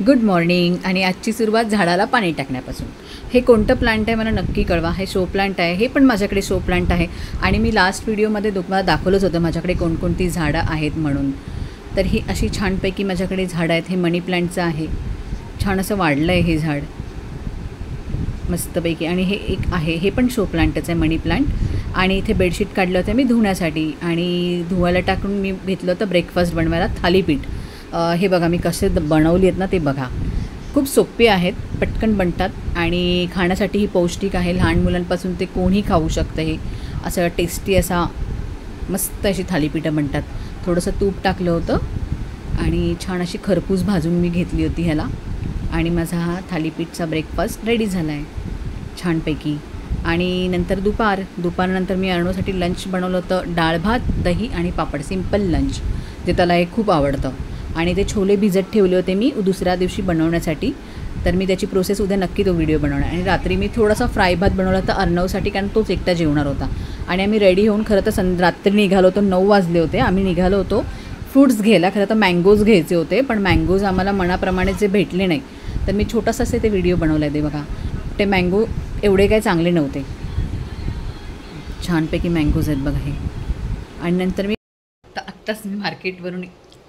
Good morning. आणि आजची सुरुवात झाडाला पाणी टाकण्यापासून. हे कोणतं प्लांट आहे मला नक्की कळवा. हे शो प्लांट आहे. हे पण माझ्याकडे शो प्लांट आहे आणि मी लास्ट व्हिडिओमध्ये तुम्हाला दाखवलंच होतं माझ्याकडे कोणकोणती झाडं आहेत म्हणून. तर ही अशी छानपैकी माझ्याकडे झाडं आहेत. हे मनी प्लांटचं आहे, छान असं वाढलं आहे हे झाड मस्तपैकी. आणि हे एक आहे, हे पण शो प्लांटच आहे, मनी प्लांट. आणि इथे बेडशीट काढलं होतं मी धुण्यासाठी आणि धुवायला टाकून मी घेतलं होतं ब्रेकफास्ट बनवायला थालीपीठ. हे बघा मी कसे बनवली आहेत ना ते बघा. खूप सोपे आहेत, पटकन बनतात आणि खाण्यासाठीही पौष्टिक आहे. लहान मुलांपासून ते कोणीही खाऊ शकतं. हे असं टेस्टी असा मस्त अशी थालीपीठं बनतात. थोडंसं तूप टाकलं होतं आणि छान अशी खरपूस भाजून मी घेतली होती ह्याला. आणि माझा थालीपीठचा ब्रेकफास्ट रेडी झाला आहे छानपैकी. आणि नंतर दुपारनंतर मी अर्णवसाठी लंच बनवलं होतं, डाळ भात, दही आणि पापड. सिम्पल लंच, जे त्याला हे खूप आवडतं. आणि ते छोले भिजत ठेवले होते मी दुसऱ्या दिवशी बनवण्यासाठी. तर मी त्याची प्रोसेस उद्या नक्की तो व्हिडिओ बनवणार. आणि रात्री मी थोडासा फ्राय भात बनवला होता अर्णवसाठी, कारण तोच एकटा जेवणार होता. आणि आम्ही रेडी होऊन खरं तर रात्री निघालो होतो, 9 वाजले होते. आम्ही निघालो होतो फ्रूट्स घ्यायला. खरं तर मँगोज घ्यायचे होते, पण मँगोज आम्हाला मनाप्रमाणे जे भेटले नाही. तर मी छोटासा असे ते व्हिडिओ बनवला आहे. ते बघा, ते मँगो एवढे काही चांगले नव्हते. छानपैकी मँगोज आहेत बघा हे. आणि नंतर मी आत्ताच मी मार्केटवरून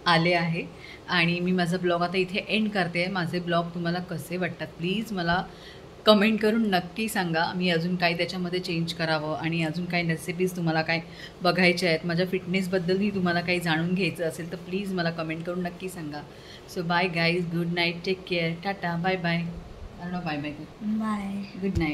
आले आहे आणि मी माझा ब्लॉग आता इथे एंड करते आहे. माझे ब्लॉग तुम्हाला कसे वाटतात प्लीज मला कमेंट करून नक्की सांगा. मी अजून काय त्याच्यामध्ये चेंज करावं आणि अजून काय रेसिपीज तुम्हाला काय बघायच्या आहेत, माझ्या फिटनेसबद्दलही तुम्हाला काही जाणून घ्यायचं असेल तर प्लीज मला कमेंट करून नक्की सांगा. So bye guys, good night, take care, tata, bye bye. Bye bye, good night.